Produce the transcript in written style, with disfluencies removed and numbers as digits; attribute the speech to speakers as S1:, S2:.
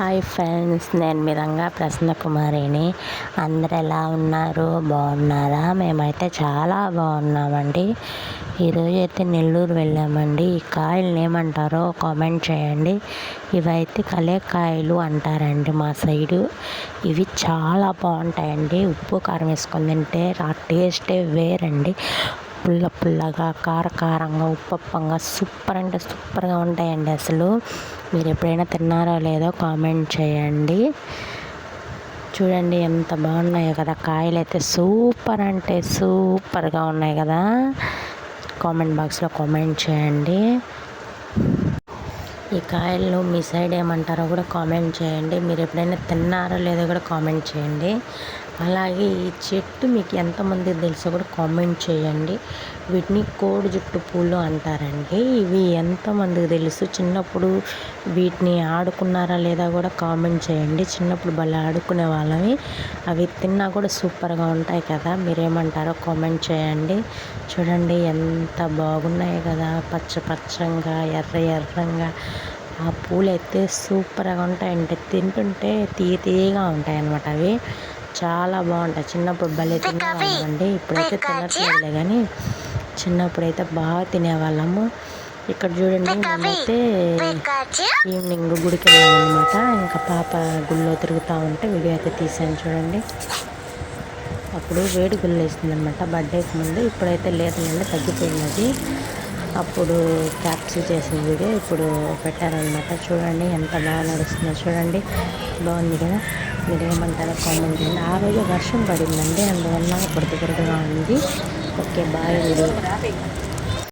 S1: Hi friends, నేను మీ రంగా ప్రసన్న కుమారిని. అందరు ఎలా ఉన్నారు? బాగున్నారా? మేమైతే చాలా బాగున్నామండి. ఈరోజు అయితే నెల్లూరు వెళ్ళామండి. ఈ కాయలను ఏమంటారో కామెంట్ చేయండి. ఇవైతే కలేకాయలు అంటారండి మా సైడు. ఇవి చాలా బాగుంటాయండి. ఉప్పు కారం వేసుకొని తింటే ఆ టేస్టే వేరండి. పుల్ల పుల్లగా, కారంగా, ఉప్పప్పంగా సూపర్ అంటే సూపర్గా ఉంటాయండి. అసలు మీరు ఎప్పుడైనా తిన్నారో లేదో కామెంట్ చేయండి. చూడండి ఎంత బాగున్నాయో కదా, కాయలు అయితే సూపర్ అంటే సూపర్గా ఉన్నాయి కదా. కామెంట్ బాక్స్లో కామెంట్ చేయండి. ఈ కాయలను మీ సైడ్ ఏమంటారో కూడా కామెంట్ చేయండి. మీరు ఎప్పుడైనా తిన్నారో లేదో కూడా కామెంట్ చేయండి. అలాగే ఈ చెట్టు మీకు ఎంతమంది తెలుసో కూడా కామెంట్ చేయండి. వీటిని కోడి జుట్టు పూలు అంటారండి. ఇవి ఎంతమందికి తెలుసు? చిన్నప్పుడు వీటిని ఆడుకున్నారా లేదా కూడా కామెంట్ చేయండి. చిన్నప్పుడు భలే ఆడుకునే వాళ్ళని. అవి తిన్నా కూడా సూపర్గా ఉంటాయి కదా. మీరేమంటారో కామెంట్ చేయండి. చూడండి ఎంత బాగున్నాయి కదా, పచ్చగా ఎర్రగా. ఆ పూలు అయితే సూపర్గా ఉంటాయండి. తింటుంటే తీయగా ఉంటాయి అన్నమాట. అవి చాలా బాగుంటాయి. చిన్నప్పుడు భలే తినేవాళ్ళమండి. ఇప్పుడైతే తినట్లేదులే కానీ చిన్నప్పుడైతే బాగా తినేవాళ్ళము. ఇక్కడ చూడండి, మేమైతే ఈవినింగ్ గుడికి వెళ్ళామన్నమాట. ఇంకా పాప గుళ్ళో తిరుగుతూ ఉంటే వీడియో అయితే తీసాను చూడండి. అప్పుడు వేడి గుళ్ళు వేసింది అనమాట బర్త్డేకి ముందు. ఇప్పుడైతే లేదండి, తగ్గిపోయినది. అప్పుడు క్యాప్చర్ చేసిన వీడియో ఇప్పుడు పెట్టారనమాట. చూడండి ఎంత బాగా నడుస్తుందో చూడండి. బాగుంది కదా. మీరు ఏమంటారో కామెంట్ చేయండి. ఆ రోజు వర్షం పడిందండి, అందువల్ల బురదగా ఉంది. Okay, bye video.